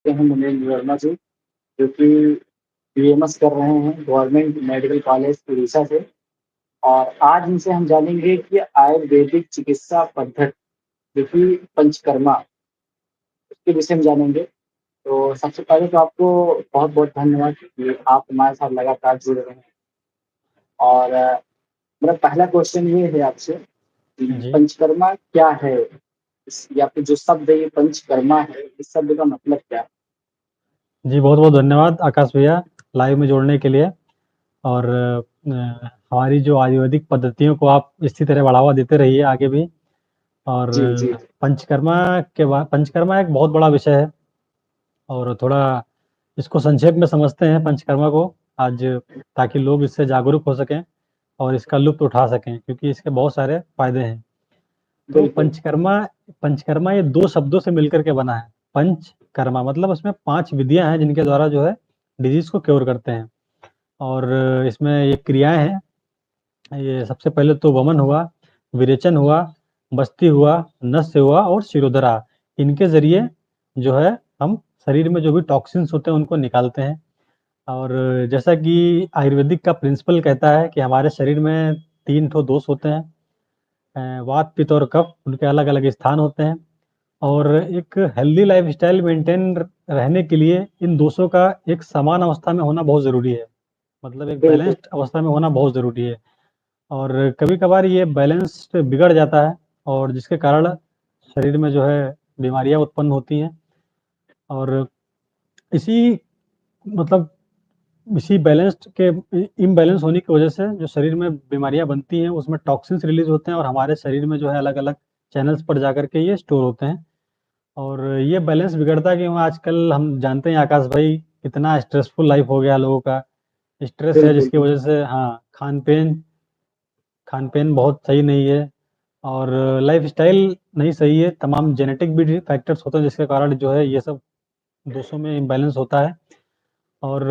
हैं मुनीम वर्मा जी, जो कि बीएमएस कर रहे हैं गवर्नमेंट मेडिकल कॉलेज उड़ीसा से। और आज इनसे हम जानेंगे कि आयुर्वेदिक चिकित्सा पद्धति जो कि पंचकर्मा, उसके विषय में जानेंगे। तो सबसे पहले तो आपको बहुत-बहुत धन्यवाद कि आप हमारे साथ लगातार जुड़े रहे हैं। और मेरा पहला क्वेश्चन ये है आपसे कि जी। पंचकर्मा क्या है? इस या फिर जो शब्द ये पंचकर्मा है, इस शब्द का मतलब क्या है? जी, बहुत-बहुत धन्यवाद आकाश भैया लाइव में जोड़ने के लिए और हमारी जो आयुर्वेदिक पद्धतियों को आप इसी तरह बढ़ावा देते रहिए आगे भी। और जी, जी। पंचकर्मा एक बहुत बड़ा विषय है और थोड़ा इसको संक्षेप में समझते हैं पंचकर्मा को आज, ताकि लोग इससे जागरूक हो सकें और इसका लुत्फ़ उठा सकें क्योंकि इसके बहुत सारे फ़ायदे हैं। तो बिल्कुल। पंचकर्मा पंचकर्मा ये 2 शब्दों से मिलकर के बना है। पंचकर्मा मतलब उसमें 5 विधियाँ हैं जिनके द्वारा जो है डिज़ीज़ को क्योर करते हैं और इसमें ये क्रियाएँ हैं। ये सबसे पहले तो वमन हुआ, विरेचन हुआ, बस्ती हुआ, नस्य हुआ और शिरोधरा। इनके ज़रिए जो है हम शरीर में जो भी टॉक्सिन्स होते हैं उनको निकालते हैं। और जैसा कि आयुर्वेदिक का प्रिंसिपल कहता है कि हमारे शरीर में 3 ठो दोष होते हैं, वात, पित्त और कफ, उनके अलग-अलग स्थान होते हैं और एक हेल्दी लाइफ़स्टाइल मेंटेन रहने के लिए इन दोषों का एक समान अवस्था में होना बहुत ज़रूरी है। मतलब एक बिल्कुल। बैलेंस्ड अवस्था में होना बहुत ज़रूरी है और कभी-कभार ये बैलेंस बिगड़ जाता है और जिसके कारण शरीर में जो है बीमारियाँ उत्पन्न होती हैं और इसी मतलब इसी बैलेंस्ड के इम्बैलेंस होने की वजह से जो शरीर में बीमारियाँ बनती हैं, उसमें टॉक्सिन्स रिलीज़ होते हैं और हमारे शरीर में जो है अलग-अलग चैनल्स पर जाकर के ये स्टोर होते हैं और ये बैलेंस बिगड़ता क्यों है आजकल हम जानते हैं आकाश भाई, कितना स्ट्रेसफुल लाइफ़ हो गया लोगों का। स्ट्रेस है बिल्कुल। जिसकी वजह से हाँ, खान-पीन बहुत सही नहीं है और लाइफ़स्टाइल नहीं सही है, तमाम जेनेटिक भी फैक्टर्स होते हैं जिसके कारण जो है ये सब दोषों में इम्बैलेंस होता है और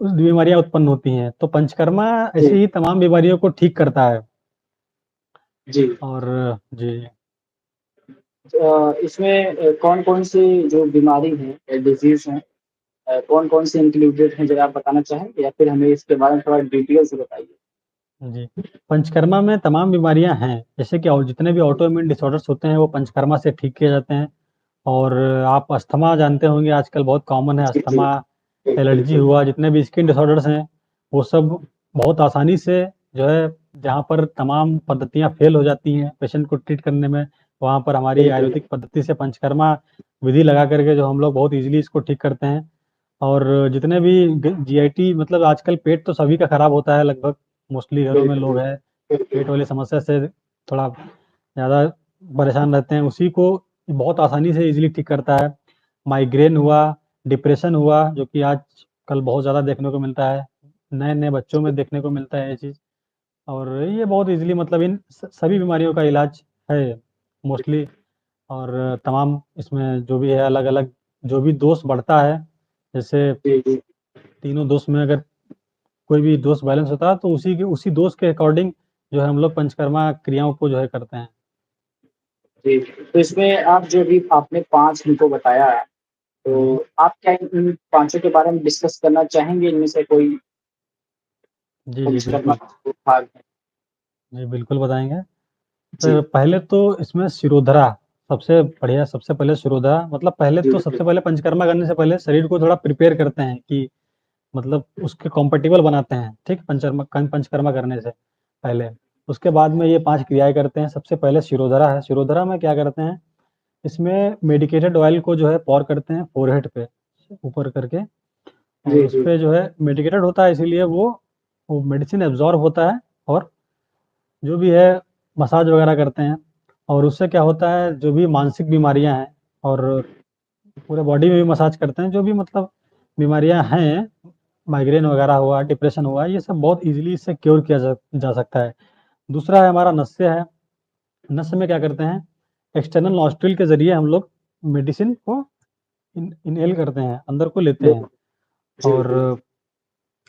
उस बीमारियाँ उत्पन्न होती हैं। तो पंचकर्मा जी, ऐसे ही तमाम बीमारियों को ठीक करता है जी। और जी। इसमें कौन-कौन सी जो बीमारी है या डिज़ीज़ हैं, कौन-कौन सी इंक्लूडेड हैं ज़रा आप बताना चाहेंगे या फिर हमें इसके बारे में थोड़ा डिटेल से बताइए? जी, पंचकर्मा में तमाम बीमारियाँ हैं, जैसे कि और जितने भी ऑटोइम्यून डिसऑर्डर्स होते हैं वो पंचकर्मा से ठीक किए जाते हैं और आप अस्थमा जानते होंगे आजकल बहुत कॉमन है जी, जी। अस्थमा, एलर्जी बिल्कुल। हुआ, जितने भी स्किन डिसऑर्डर्स हैं, वो सब बहुत आसानी से जो है जहाँ पर तमाम पद्धतियाँ फ़ेल हो जाती हैं पेशेंट को ट्रीट करने में, वहाँ पर हमारी बिल्कुल। आयुर्वेदिक पद्धति से पंचकर्मा विधि लगा कर के जो हम लोग बहुत ईज़िली इसको ठीक करते हैं। और जितने भी जीआईटी मतलब आजकल पेट तो सभी का खराब होता है लगभग, मोस्टली घरों में लोग बिल्कुल। हैं बिल्कुल। पेट वाली समस्या से थोड़ा ज़्यादा परेशान रहते हैं, उसी को बहुत आसानी से इजीली ठीक करता है। माइग्रेन हुआ, डिप्रेशन हुआ, जो कि आजकल बहुत ज़्यादा देखने को मिलता है, नए नए बच्चों में देखने को मिलता है ये चीज़ और ये बहुत इजीली मतलब इन सभी बीमारियों का इलाज है मोस्टली। और तमाम इसमें जो भी है अलग अलग जो भी दोष बढ़ता है, जैसे जी, जी। तीनों दोष में अगर कोई भी दोष बैलेंस होता है तो उसी दोष के अकॉर्डिंग जो है हम लोग पंचकर्मा क्रियाओं को जो है करते हैं। जी, तो इसमें आप जो भी आपने 5 हमको बताया है, जी, तो आप क्या इन पाँचों के बारे में डिस्कस करना चाहेंगे? इनमें से कोई जी, जी, पंचकर्मा बिल्कुल। का भाग है? जी, बिल्कुल बताएँगे। जी। फिर पहले तो इसमें शिरोधारा सबसे बढ़िया, सबसे पहले शिरोधारा मतलब पहले जी, तो जी। सबसे पहले पंचकर्मा करने से पहले शरीर को थोड़ा प्रिपेयर करते हैं कि मतलब उसके कॉम्पैटिबल बनाते हैं, ठीक? पंचकर्मा करने से पहले। उसके बाद में ये 5 क्रियाएँ करते हैं। सबसे पहले शिरोधारा है, शिरोधारा में क्या करते हैं, इसमें मेडिकेटेड ऑयल को जो है पॉर करते हैं फ़ोरहेड पे, ऊपर करके और जी, जी। उसपे जो है मेडिकेटेड होता है इसीलिए वो मेडिसिन एब्ज़ॉर्ब होता है और जो भी है मसाज वगैरह करते हैं और उससे क्या होता है जो भी मानसिक बीमारियाँ हैं और पूरे बॉडी में भी मसाज करते हैं जो भी मतलब बीमारियाँ हैं, माइग्रेन वगैरह हुआ, डिप्रेशन हुआ, ये सब बहुत ईज़िली इससे क्योर किया जा सकता है। दूसरा है हमारा नस्य है, नस्य में क्या करते हैं, एक्सटर्नल नॉस्ट्रिल के ज़रिए हम लोग मेडिसिन को इनहेल करते हैं, अंदर को लेते बिल हैं जी, और जी।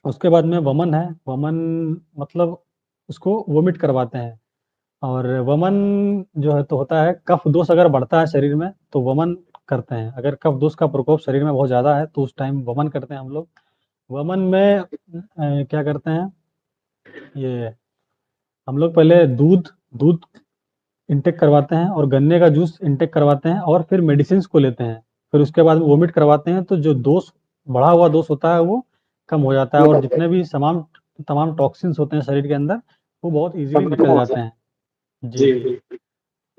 उसके बाद में वमन है, वमन मतलब उसको वोमिट करवाते हैं। और वमन जो है तो होता है कफ दोष अगर बढ़ता है शरीर में तो वमन करते हैं। अगर कफ दोष का प्रकोप शरीर में बहुत ज़्यादा है तो उस टाइम वमन करते हैं हम लोग। वमन में क्या करते हैं, ये हम लोग पहले दूध दूध इंटेक करवाते हैं और गन्ने का जूस इंटेक करवाते हैं और फिर मेडिसिन को लेते हैं। फिर उसके बाद वोमिट करवाते हैं, तो जो दोष बढ़ा हुआ दोष होता है वो कम हो जाता है, वो और कर जितने भी तमाम तमाम टॉक्सिन्स होते हैं शरीर के अंदर वो बहुत इजीली सब खत्म निकल हो जाते जाए। हैं। जी जी, जी। जी,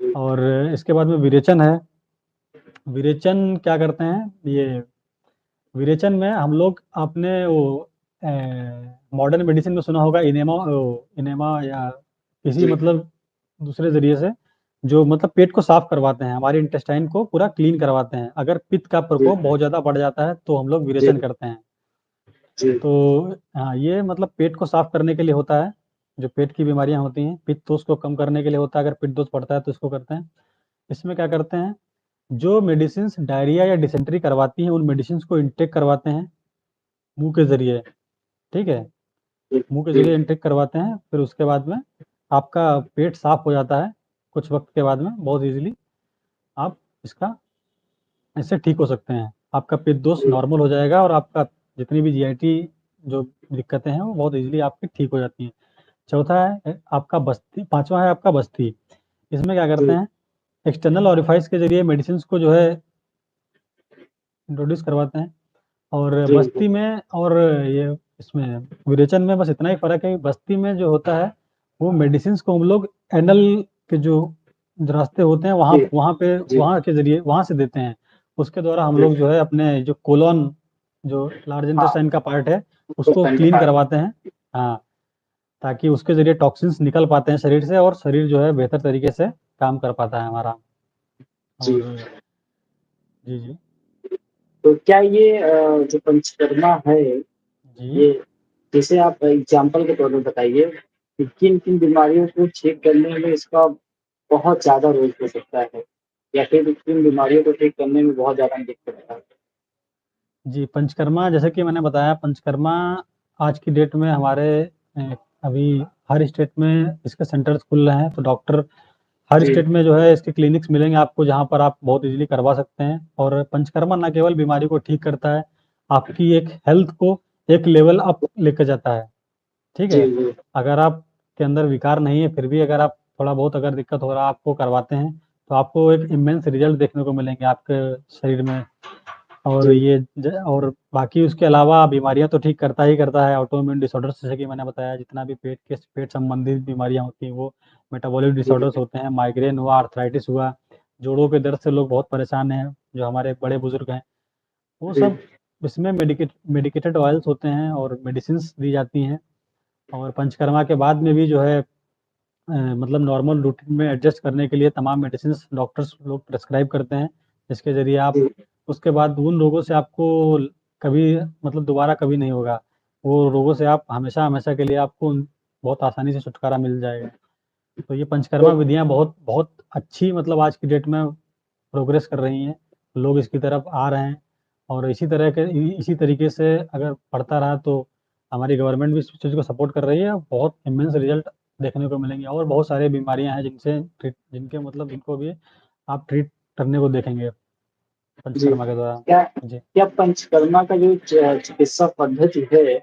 जी, और इसके बाद में विरेचन है। विरेचन क्या करते हैं, ये विरेचन में हम लोग अपने वो मॉडर्न मेडिसिन में सुना होगा इनेमा, इनेमा या किसी जी, मतलब दूसरे जरिए से, जो मतलब पेट को साफ करवाते हैं, हमारे इंटेस्टाइन को पूरा क्लीन करवाते हैं। अगर पित्त का जी, प्रकोप बहुत ज़्यादा बढ़ जाता है तो हम लोग जी, विरेचन करते हैं। जी, तो हाँ, ये मतलब पेट को साफ करने के लिए होता है। जो पेट की बीमारियां होती हैं, पित्त दोष को कम करने के लिए होता है। अगर पित्त दोष बढ़ता है तो इसको करते हैं। इसमें क्या करते हैं, जो मेडिसिन डायरिया या डिसेंट्री करवाती हैं उन मेडिसिन को इंटेक करवाते हैं मुंह के जरिए। ठीक है, जी, मुंह के जी, जरिए इंटेक करवाते हैं। फिर उसके बाद में आपका पेट साफ हो जाता है कुछ वक्त के बाद में, बहुत इजीली आप इसका इससे ठीक हो सकते हैं। आपका पित्त दोष जी, नॉर्मल हो जाएगा और आपका जितनी भी जीआईटी जो दिक्कतें हैं वो बहुत इजीली आपकी ठीक हो जाती हैं। चौथा है आपका बस्ती, पांचवा है आपका बस्ती। इसमें क्या करते जी, हैं, एक्सटर्नल ऑरिफाइस के जरिए मेडिसिन को जो है इंट्रोड्यूस करवाते हैं। और जी, बस्ती में और ये इसमें विरेचन में बस इतना ही फ़र्क है कि बस्ती में जो होता है वो मेडिसिन को हम लोग एनल के जो रास्ते होते हैं वहाँ जी, वहाँ पे जी, वहाँ के जरिए वहाँ से देते हैं। उसके द्वारा हम जी, लोग जो है अपने जो कोलोन, जो लार्ज हाँ, इंटेस्टाइन का पार्ट है, तो उसको stand क्लीन का करवाते हैं। हाँ, ताकि उसके जरिए टॉक्सिन्स निकल पाते हैं शरीर से और शरीर जो है बेहतर तरीके से काम कर पाता है हमारा। जी। और जी जी तो क्या ये जो पंचकर्मा है, जी ये जैसे आप एग्ज़ाम्पल के तौर पे बताइए कि किन-किन बीमारियों को ठीक करने में इसका बहुत ज़्यादा रोल हो सकता है? या फिर किन बीमारियों को ठीक करने में बहुत ज़्यादा मदद करता है? जी, पंचकर्मा जैसे कि मैंने बताया, पंचकर्मा आज की डेट में हमारे अभी हर स्टेट में इसके सेंटर्स खुल रहे हैं, तो डॉक्टर हर जी, स्टेट में जो है इसके क्लिनिक्स मिलेंगे आपको, जहाँ पर आप बहुत इजीली करवा सकते हैं। और पंचकर्मा ना केवल बीमारी को ठीक करता है, आपकी एक हेल्थ को एक लेवल अप लेकर जाता है। ठीक जी, है, जी, अगर आपके अंदर विकार नहीं है फिर भी अगर आप थोड़ा बहुत अगर दिक्कत हो रहा है आपको करवाते हैं, तो आपको एक इमेंस रिजल्ट देखने को मिलेंगे आपके शरीर में। और जी, ये और बाकी उसके अलावा बीमारियां तो ठीक करता ही करता है। ऑटोइम्यून डिसऑर्डर्स जैसे कि मैंने बताया, जितना भी पेट संबंधित बीमारियां होती हैं वो, मेटाबॉलिक जी, डिसऑर्डर्स होते हैं, माइग्रेन हुआ, आर्थराइटिस हुआ, जोड़ों के दर्द से लोग बहुत परेशान हैं, जो हमारे बड़े बुजुर्ग हैं, वो जी, सब इसमें मेडिकेटेड ऑयल्स होते हैं और मेडिसिन दी जाती हैं। और पंचकर्मा के बाद में भी जो है मतलब नॉर्मल रूटीन में एडजस्ट करने के लिए तमाम मेडिसिन डॉक्टर्स लोग प्रेस्क्राइब करते हैं, जिसके ज़रिए आप जी, उसके बाद उन रोगों से आपको कभी मतलब दोबारा कभी नहीं होगा। वो रोगों से आप हमेशा-हमेशा के लिए आपको बहुत आसानी से छुटकारा मिल जाएगा। तो ये पंचकर्मा तो विधियाँ बहुत बहुत अच्छी मतलब आज की डेट में प्रोग्रेस कर रही हैं। लोग इसकी तरफ आ रहे हैं और इसी तरीके से अगर बढ़ता रहा तो हमारी गवर्नमेंट भी इस चीज़ को सपोर्ट कर रही है। बहुत इमेंस रिज़ल्ट देखने को मिलेंगे और बहुत सारी बीमारियाँ हैं जिनके मतलब जिनको भी आप ट्रीट करने को देखेंगे जी, पंचकर्मा के द्वारा। क्या जी, क्या पंचकर्मा का जो चिकित्सा पद्धति है जी।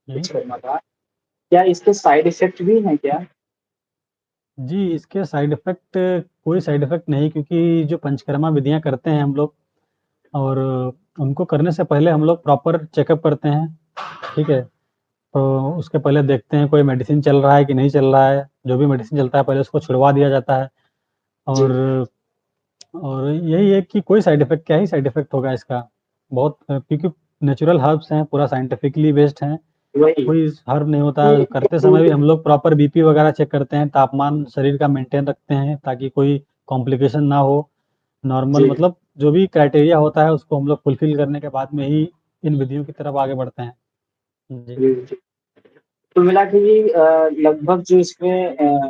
पंचकर्मा का, क्या इसके साइड इफ़ेक्ट भी हैं क्या? जी, इसके साइड इफ़ेक्ट कोई साइड इफ़ेक्ट नहीं, क्योंकि जो पंचकर्मा विधियाँ करते हैं हम लोग और उनको करने से पहले हम लोग प्रॉपर चेकअप करते हैं। ठीक है? तो उसके पहले देखते हैं कोई मेडिसिन चल रहा है कि नहीं चल रहा है। जो भी मेडिसिन चलता है पहले उसको छुड़वा दिया जाता है। जी, और यही है कि कोई साइड इफ़ेक्ट, क्या ही साइड इफ़ेक्ट होगा इसका। बहुत क्योंकि नेचुरल हर्ब्स हैं, पूरा साइंटिफिकली बेस्ड हैं। वही कोई हर्ब नहीं होता है। कि करते समय भी हम लोग प्रॉपर बीपी वगैरह चेक करते हैं, तापमान शरीर का मेंटेन रखते हैं ताकि कोई कॉम्प्लिकेशन ना हो। नॉर्मल जी, मतलब जो भी क्राइटेरिया होता है उसको हम लोग फुलफिल करने के बाद में ही इन विधियों की तरफ आगे बढ़ते हैं। जी। जी, जी। कुल मिला के ये लगभग जो इसमें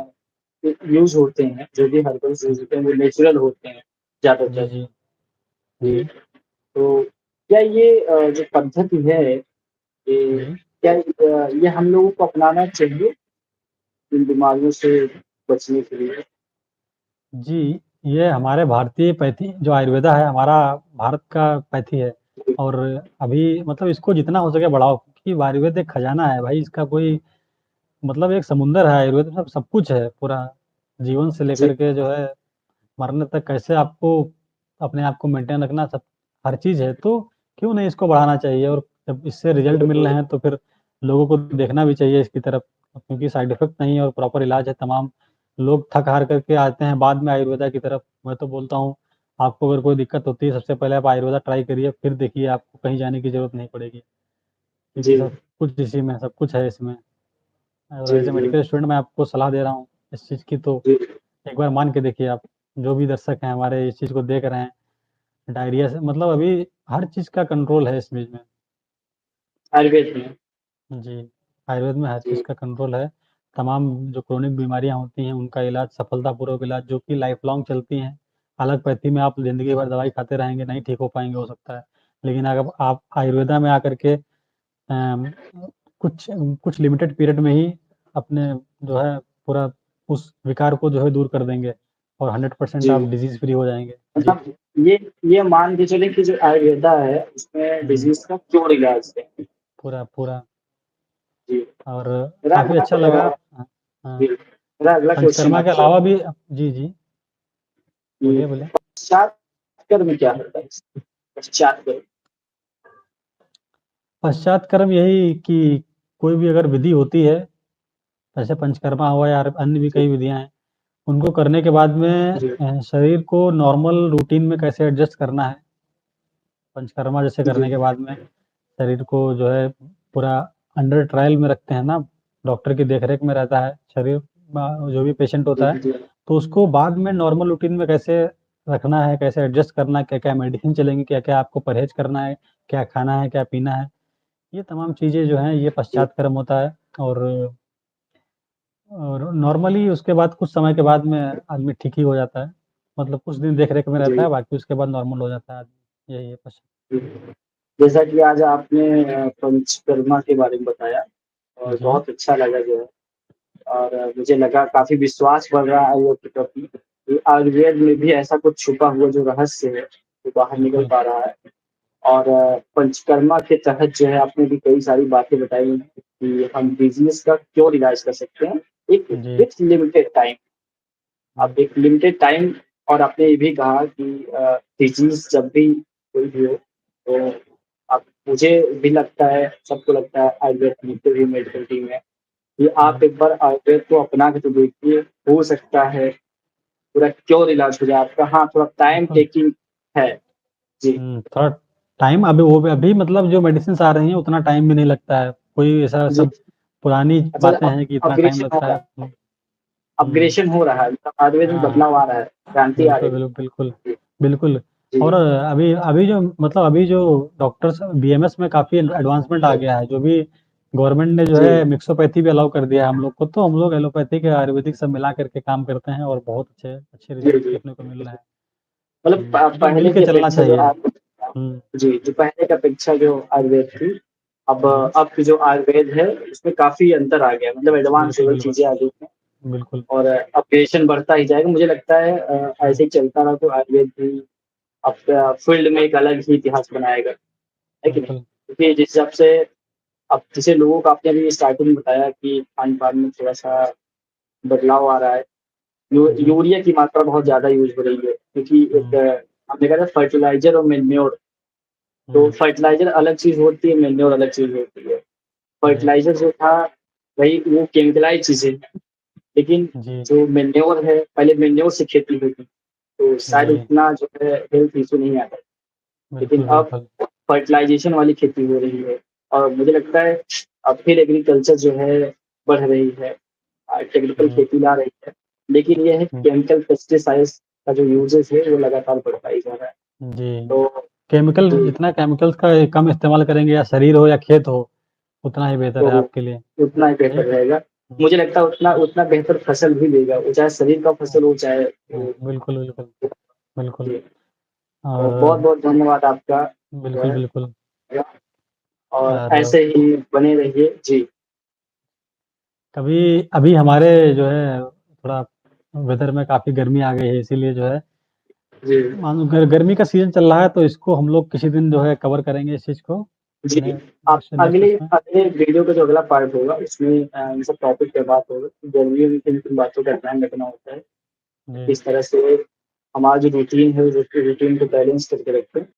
यूज़ होते हैं, जो भी हर्बल्स यूज़ होते हैं, वो नेचुरल होते हैं जी, ज़्यादातर। जी, जी, जी, तो क्या ये जो पद्धति है, ये जी। क्या ये हम लोगों को अपनाना चाहिए इन बीमारियों से बचने के लिए? जी। ये हमारे भारतीय पैथी जो आयुर्वेदा है, हमारा भारत का पैथी है। और अभी मतलब इसको जितना हो सके बढ़ाओ, क्योंकि आयुर्वेद एक खजाना है भाई, इसका कोई मतलब एक समुंदर है आयुर्वेद में, सब कुछ है पूरा, जीवन से जी, लेकर के जो है मरने तक कैसे आपको अपने आप को मेंटेन रखना, सब हर चीज़ है। तो क्यों नहीं इसको बढ़ाना चाहिए, और जब इससे रिजल्ट मिल रहे हैं तो फिर लोगों को देखना भी चाहिए इसकी तरफ, क्योंकि साइड इफ़ेक्ट नहीं है और प्रॉपर इलाज है। तमाम लोग थक हार करके आते हैं बाद में आयुर्वेदा की तरफ। मैं तो बोलता हूँ, आपको अगर कोई दिक्कत होती है, सबसे पहले आप आयुर्वेदा ट्राई करिए, फिर देखिए आपको कहीं जाने की ज़रूरत नहीं पड़ेगी, क्योंकि जी, सब कुछ इसी में, सब कुछ है इसमें। और जी, एज़ ए जी, मेडिकल स्टूडेंट मैं आपको सलाह दे रहा हूँ इस चीज़ की, तो जी, एक बार मान के देखिए आप। जो भी दर्शक हैं हमारे इस चीज़ को देख रहे हैं, डायरिया से मतलब अभी हर चीज़ का कंट्रोल है इस चीज़ में। आयुर्वेद में। जी, आयुर्वेद में हर चीज़ जी, का कंट्रोल है। तमाम जो क्रोनिक बीमारियाँ होती हैं, उनका इलाज सफलतापूर्वक इलाज जो कि लाइफ़ लॉन्ग चलती हैं। एलोपैथी में आप ज़िंदगी भर दवाई खाते रहेंगे, नहीं ठीक हो पाएँगे हो सकता है। लेकिन अगर आप आयुर्वेदा में आकर के अम, कुछ कुछ लिमिटेड पीरियड में ही अपने जो है पूरा उस विकार को जो है दूर कर देंगे, और 100% जी। आप डिज़ीज़ फ्री हो जाएँगे। जी। मतलब ये मान के चलें कि जो आयुर्वेदा है, उसमें हुँ, डिज़ीज़ का क्योर इलाज है। पूरा पूरा जी। और मेरा काफ़ी अगला अच्छा लगा। हाँ, जी, मेरा अगला क्वेश्चन पंचकर्मा के आपसे अलावा भी जी, जी। कि बोलिए, बोलिए। पश्चात कर्म क्या होता है? पश्चात कर्म। पश्चात कर्म यही कि कोई भी अगर विधि होती है, जैसे पंचकर्मा हुआ या अन्य भी जी, कई विधियाँ हैं, उनको करने के बाद में जी, शरीर को नॉर्मल रूटीन में कैसे एडजस्ट करना है। पंचकर्मा जैसे जी, करने के बाद में शरीर को जो है पूरा अंडर ट्रायल में रखते हैं ना, डॉक्टर की देख-रेख में रहता है शरीर, जो भी पेशेंट जी, होता है, जी, तो उसको बाद में नॉर्मल रूटीन में कैसे रखना है, कैसे एडजस्ट करना है, क्या-क्या मेडिसिन चलेंगी, क्या-क्या आपको परहेज़ करना है, क्या खाना है, क्या पीना है, ये तमाम चीज़ें जो हैं, ये जी, पश्चात कर्म होता है। और नॉर्मली उसके बाद कुछ समय के बाद में आदमी ठीक ही हो जाता है। मतलब कुछ दिन देख-रेख में रहता जी, है, बाकी उसके बाद नॉर्मल हो जाता है आदमी। यही है पश्चात। जी। जैसा कि आज आपने पंचकर्मा के बारे में बताया और जी, बहुत अच्छा लगा जो है और मुझे लगा काफ़ी विश्वास बढ़ रहा है आयुर्वेद के प्रति कि आयुर्वेद में भी ऐसा कुछ छुपा हुआ जो रहस्य है, वो बाहर निकल बिल्कुल। पा रहा है। और पंचकर्मा के तहत जो है आपने भी कई सारी बातें बताई कि हम डिज़ीज़ का क्यों इलाज कर सकते हैं, एक जी। With limited time. हुँ, अब एक लिमिटेड टाइम और आपने ये भी कहा कि डिज़ीज़ जब भी कोई भी हो, तो अब मुझे भी लगता है, सबको लगता है आयुर्वेद की जितने भी मेडिकल टीम है, कि आप हुँ, एक बार आयुर्वेद को अपना के तो देखिए, हो सकता है पूरा क्योर इलाज हो जाए आपका। हाँ, थोड़ा टाइम बिल्कुल। टेकिंग है। जी, थोड़ा टाइम अभी वो भी अभी मतलब जो मेडिसिन्स आ रही हैं उतना टाइम भी नहीं लगता है। कोई ऐसा जी। सब पुरानी अच्छा बातें हैं कि इतना टाइम अपग्रेडेशन हो लगता रहा है। है, हुँ। अपग्रेडेशन हो रहा है, मतलब आयुर्वेद में हाँ, हाँ। बदलाव आ रहा है, क्रांति आ बिल्कुल, रही बिल्कुल। है। बिल्कुल। जी, और अभी अभी जो मतलब अभी जो डॉक्टर्स बीएमएस में काफ़ी एडवांसमेंट आ गया है, जो भी गवर्नमेंट ने जो जी, है मिक्सोपैथी भी अलाउ कर दिया है हम लोग को, तो हम लोग एलोपैथिक या आयुर्वेदिक सब मिला कर के काम करते हैं, और बहुत अच्छे अच्छे जी, रिज़ल्ट जी। देखने को मिल रहे हैं। मतलब तो ये मिल पहले के की चलना अपेक्षा जो चाहिए। आप हुँ, जी, जो पहले की अपेक्षा जो आयुर्वेद थी, हुँ। अब की जो आयुर्वेद है, उसमें काफ़ी अंतर आ गया, मतलब एडवांस बिल्कुल, लेवल बिल्कुल। चीज़ें आ गई हैं बिल्कुल, और अपग्रेडेशन बढ़ता ही जाएगा। मुझे लगता है हुँ, ऐसे ही चलता रहा तो आयुर्वेद भी अब फील्ड में एक अलग ही इतिहास बनाएगा, है कि नहीं? बिल्कुल। क्योंकि जिस हिसाब से अब जैसे लोगों को आपने अभी स्टार्टिंग में बताया कि खान-पान में थोड़ा-सा बदलाव आ रहा है। जी, यूरिया की मात्रा बहुत ज़्यादा यूज़ हो रही है क्योंकि एक हुँ, हमने कहा था फर्टिलाइज़र और मैन्योर, तो हुँ, फर्टिलाइज़र अलग चीज़ होती है, मैन्योर अलग चीज़ होती है। जी, फर्टिलाइज़र जो था वही वो केमिकलाइज़्ड चीज़ें हैं, लेकिन जी, जो मैन्योर है, पहले मैन्योर से खेती होती, तो शायद जी, उतना जो है हेल्थ इश्यू नहीं आता। लेकिन बिल्कुल, अब बिल्कुल। फर्टिलाइज़ेशन वाली खेती हो रही है और मुझे लगता है अब फिर एग्रीकल्चर जो है बढ़ रही है, टेक्निकल हुँ, खेती ला रही है। लेकिन ये है हुँ, केमिकल पेस्टिसाइड्स का जो यूज़ेज़ है वो लगातार बढ़ता ही जा रहा है। जी। तो केमिकल जी, जितना केमिकल्स का कम इस्तेमाल करेंगे, या शरीर हो या खेत हो, उतना ही बेहतर तो है आपके लिए। उतना ही सही बेहतर कहा। रहेगा। हुँ, मुझे लगता है उतना उतना बेहतर फसल भी देगा, वो चाहे शरीर का हुँ, फसल हो चाहे हुँ, वो बिल्कुल, बिल्कुल, बिल्कुल। जी, तो और बहुत-बहुत धन्यवाद आपका जो बिल्कुल, है बिल्कुल। और और ऐसे ही बने रहिए। जी, कभी अभी हमारे जो है थोड़ा वेदर में काफ़ी गर्मी आ गई है, इसीलिए जो है जी। मान लो गर्मी का सीज़न चल रहा है, तो इसको हम लोग किसी दिन जो है कवर करेंगे इस चीज़ को, जी, अपने आप नेक्स्ट नेक्स्ट अगले उसमें। अगले वीडियो का जो अगला पार्ट होगा उसमें इन सब टॉपिक पे बात होगा, गर्मियों में किन-किन बातों का ध्यान रखना होता है, जी। किस तरह से हमारा जो रूटीन है, रूटीन को बैलेंस करके रखें।